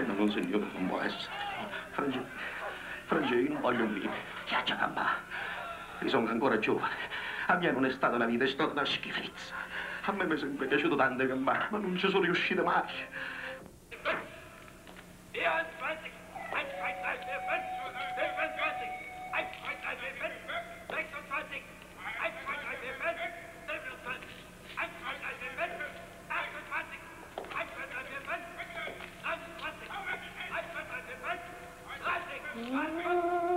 Ma monsignore, non può essere. Frangio, io non voglio vivere. Chiaccia gamba. Io sono ancora giovane. A me non è stata una vita, è stata una schifezza. A me mi è sempre piaciuto tanto gambare, ma non ci sono riuscito mai. 24, 1, 2, 3, 4, 5, 25, 1, 2, 3, 4, 5, 26, 1, 2, 3, 4, 5, 27, 1, 2, 3, 4, 5, 28, 1,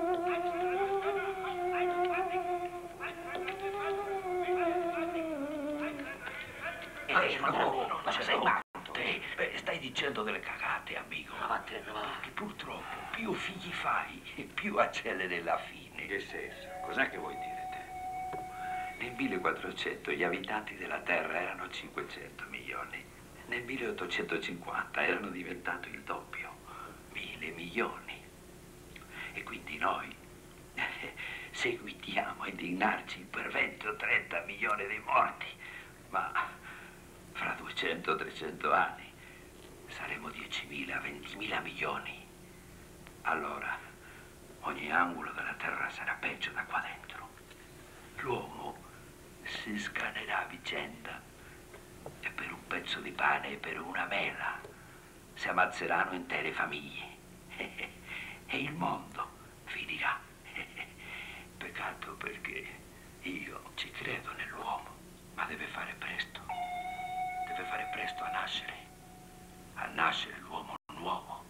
2, 3, 4, 5, 29, 1, 2, 3, 4, 5, 30, 1, 2, 3, 4, stai dicendo delle cagate, amico. Che purtroppo più figli fai, più acceleri la fine. Che senso? Cos'è che vuoi dire te? Nel 1400 gli abitanti della Terra erano 500 milioni. Nel 1850 erano diventati il doppio, 1000 milioni. E quindi noi seguitiamo a indignarci per 20 o 30 milioni di morti. Ma fra 200-300 anni saremo 10.000, 20.000 milioni. Allora, ogni angolo della Terra sarà peggio da qua dentro. L'uomo si scanerà a vicenda e per un pezzo di pane e per una mela si ammazzeranno intere famiglie. E il mondo finirà. Peccato perché io ci credo nell'uomo, ma deve fare presto. Deve fare presto a nascere l'uomo nuovo,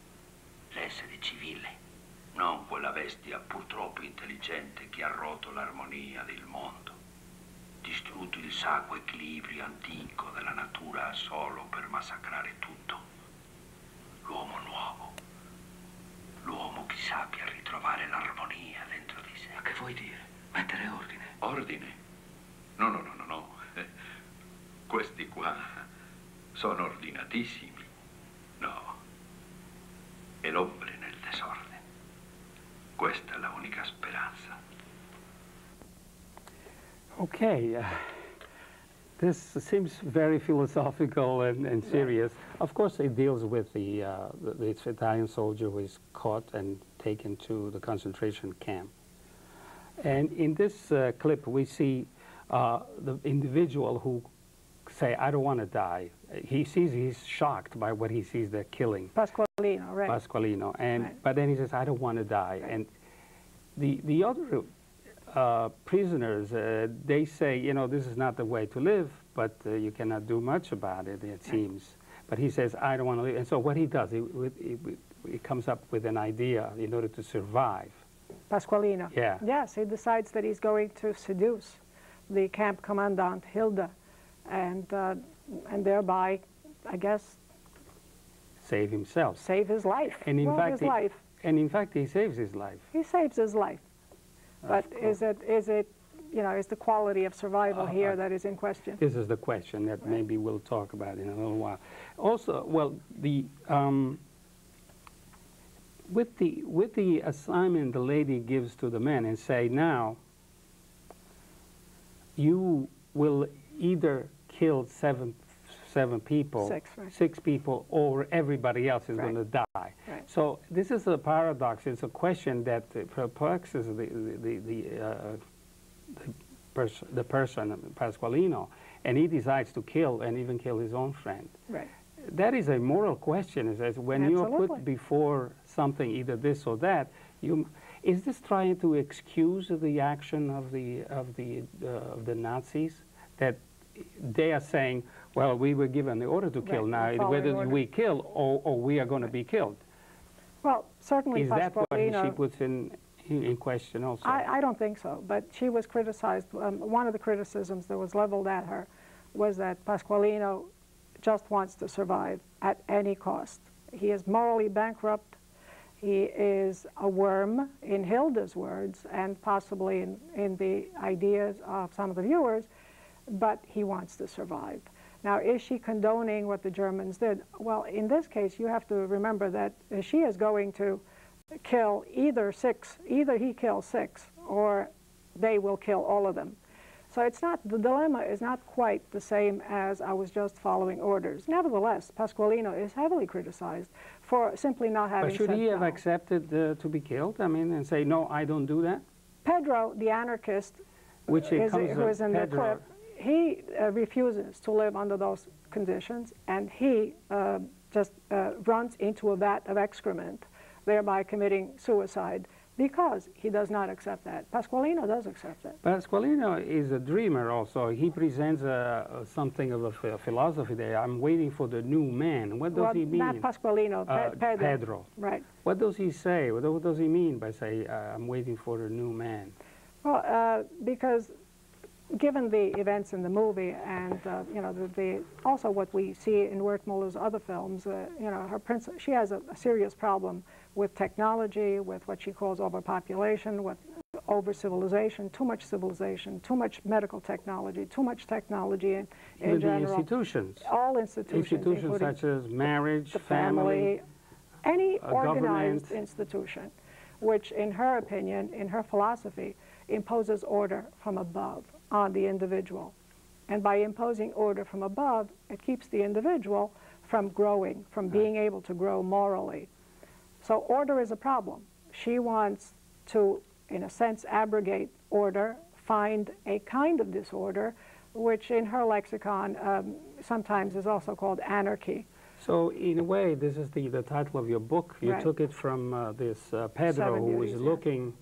l'essere civile, non quella bestia purtroppo intelligente che ha rotto l'armonia del mondo, distrutto il sacro equilibrio antico della natura solo per massacrare tutto. L'uomo nuovo, l'uomo che sappia ritrovare l'armonia dentro di sé. Ma che vuoi dire? Mettere ordine? Ordine? No. Questi qua sono ordinatissimi. No. È l'ombre nel desordine. Questa è l'unica speranza. Okay. This seems very philosophical and serious. Of course, it deals with the Italian soldier who is caught and taken to the concentration camp. And in this clip, we see the individual who say, I don't want to die. He's shocked by what he sees they're killing. Pasqualino, right. Pasqualino. And, right. But then he says, I don't want to die. Right. And the other prisoners, they say, you know, this is not the way to live, but you cannot do much about it, it seems. But he says, I don't want to live. And so what he does, he comes up with an idea in order to survive. Pasqualino. Yeah. Yes, he decides that he's going to seduce the camp commandant, Hilda, and thereby, I guess, save himself. Save his life. And in fact, his life. And in fact, he saves his life. He saves his life. But is it, you know, is the quality of survival here that is in question? This is the question that maybe we'll talk about in a little while. Also, well, with the assignment the lady gives to the men and say, now, you will either kill seven people, six people, or everybody else is going to die. Right. So this is a paradox. It's a question that perplexes the person, Pasqualino, and he decides to kill and even kill his own friend. Right. That is a moral question. It says when you are put before something, either this or that, is this trying to excuse the action of the Nazis? That they are saying, well, we were given the order to kill. Now, whether we kill or we are going to be killed. Well, certainly is that what she puts in question also? I don't think so, but she was criticized. One of the criticisms that was leveled at her was that Pasqualino just wants to survive at any cost. He is morally bankrupt. He is a worm, in Hilda's words, and possibly in the ideas of some of the viewers, but he wants to survive. Now, is she condoning what the Germans did? Well, in this case, you have to remember that she is going to kill either he kills 6, or they will kill all of them. So it's not, the dilemma is not quite the same as I was just following orders. Nevertheless, Pasqualino is heavily criticized for simply not having But should said he have no. accepted to be killed? I mean, and say, no, I don't do that? Pedro, the anarchist, Which who comes is in the Pedro, clip, he refuses to live under those conditions, and he just runs into a vat of excrement, thereby committing suicide, because he does not accept that. Pasqualino does accept that. Pasqualino is a dreamer also. He presents something of a philosophy there. I'm waiting for the new man. What does he mean? Not Pasqualino, Pedro. Pedro. Right. What does he say? What does he mean by say, I'm waiting for the new man? Well, because given the events in the movie and, you know, also what we see in Wertmuller's other films, you know, she has a serious problem with technology, with what she calls overpopulation, with over-civilization, too much medical technology, too much technology in general. The institutions. All institutions. Institutions such as marriage, the family, any organized government. institution, which in her opinion, in her philosophy, imposes order from above on the individual. And by imposing order from above, it keeps the individual from growing, from being able to grow morally. So order is a problem. She wants to, in a sense, abrogate order, find a kind of disorder, which in her lexicon sometimes is also called anarchy. So in a way, this is the title of your book. You Right. took it from this Pedro, 7 who was Beauties,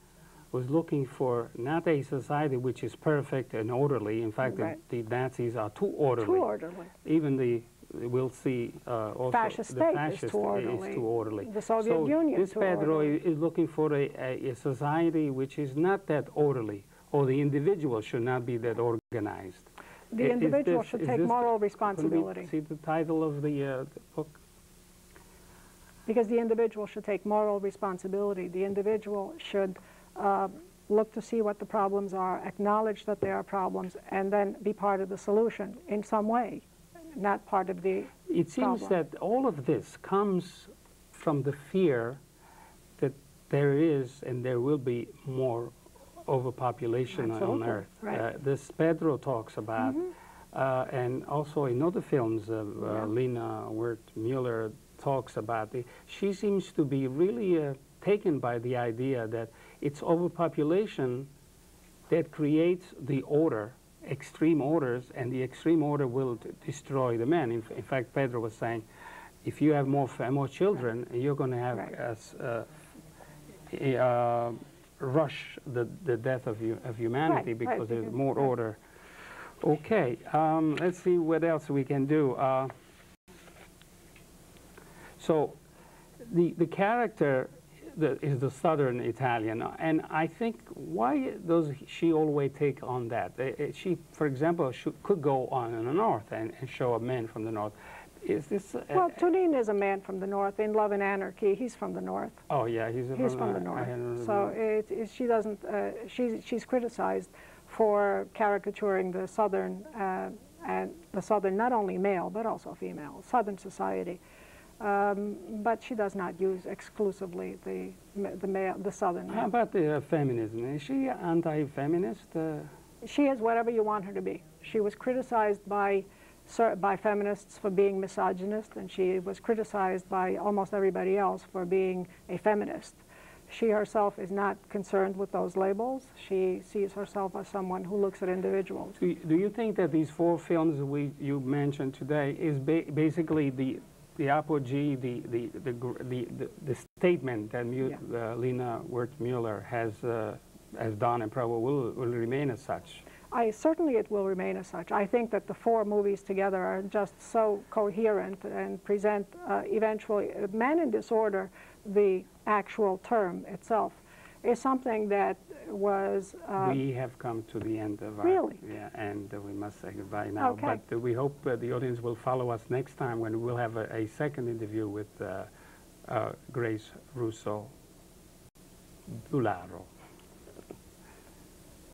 looking for not a society which is perfect and orderly. In fact, Right. the Nazis are too orderly. Too orderly. Even we'll see also Fascist the state fascist is too orderly. is too orderly. The Soviet so Union this too Pedro orderly. is looking for a society which is not that orderly, or the individual should not be that organized. The individual should take moral Can we responsibility. see the title of the book? Because the individual should take moral responsibility. The individual should look to see what the problems are, acknowledge that there are problems, and then be part of the solution in some way, not part of the It seems problem. that all of this comes from the fear that there is and there will be more overpopulation on Absolutely, Earth. right. This Pedro talks about, and also in other films, Lina Wertmuller talks about. She seems to be really taken by the idea that it's overpopulation that creates the order, extreme orders, and the extreme order will destroy the man. In fact, Pedro was saying, if you have more children, you're going to have rush the death of humanity because there's more order. Okay, let's see what else we can do. So the character is the Southern Italian, and I think why does she always take on that? She, for example, could go on in the North and show a man from the North. Is this? Well, Tunin is a man from the North. In Love and Anarchy, he's from the North. Oh yeah, he's from the North. So she doesn't. She's criticized for caricaturing the Southern and the Southern, not only male but also female, Southern society. But she does not use exclusively the Southern male. How about the feminism? Is she anti-feminist? She is whatever you want her to be. She was criticized by feminists for being misogynist, and she was criticized by almost everybody else for being a feminist. She herself is not concerned with those labels. She sees herself as someone who looks at individuals. Do you think that these 4 films you mentioned today is basically the apogee, the statement that Lina Wertmuller has done and probably will remain as such? Certainly it will remain as such. I think that the 4 movies together are just so coherent and present eventually, Man in Disorder, the actual term itself, is something that was... we have come to the end of our... Really? Yeah, and we must say goodbye now. Okay. But we hope the audience will follow us next time when we'll have a second interview with Grace Russo Bullaro.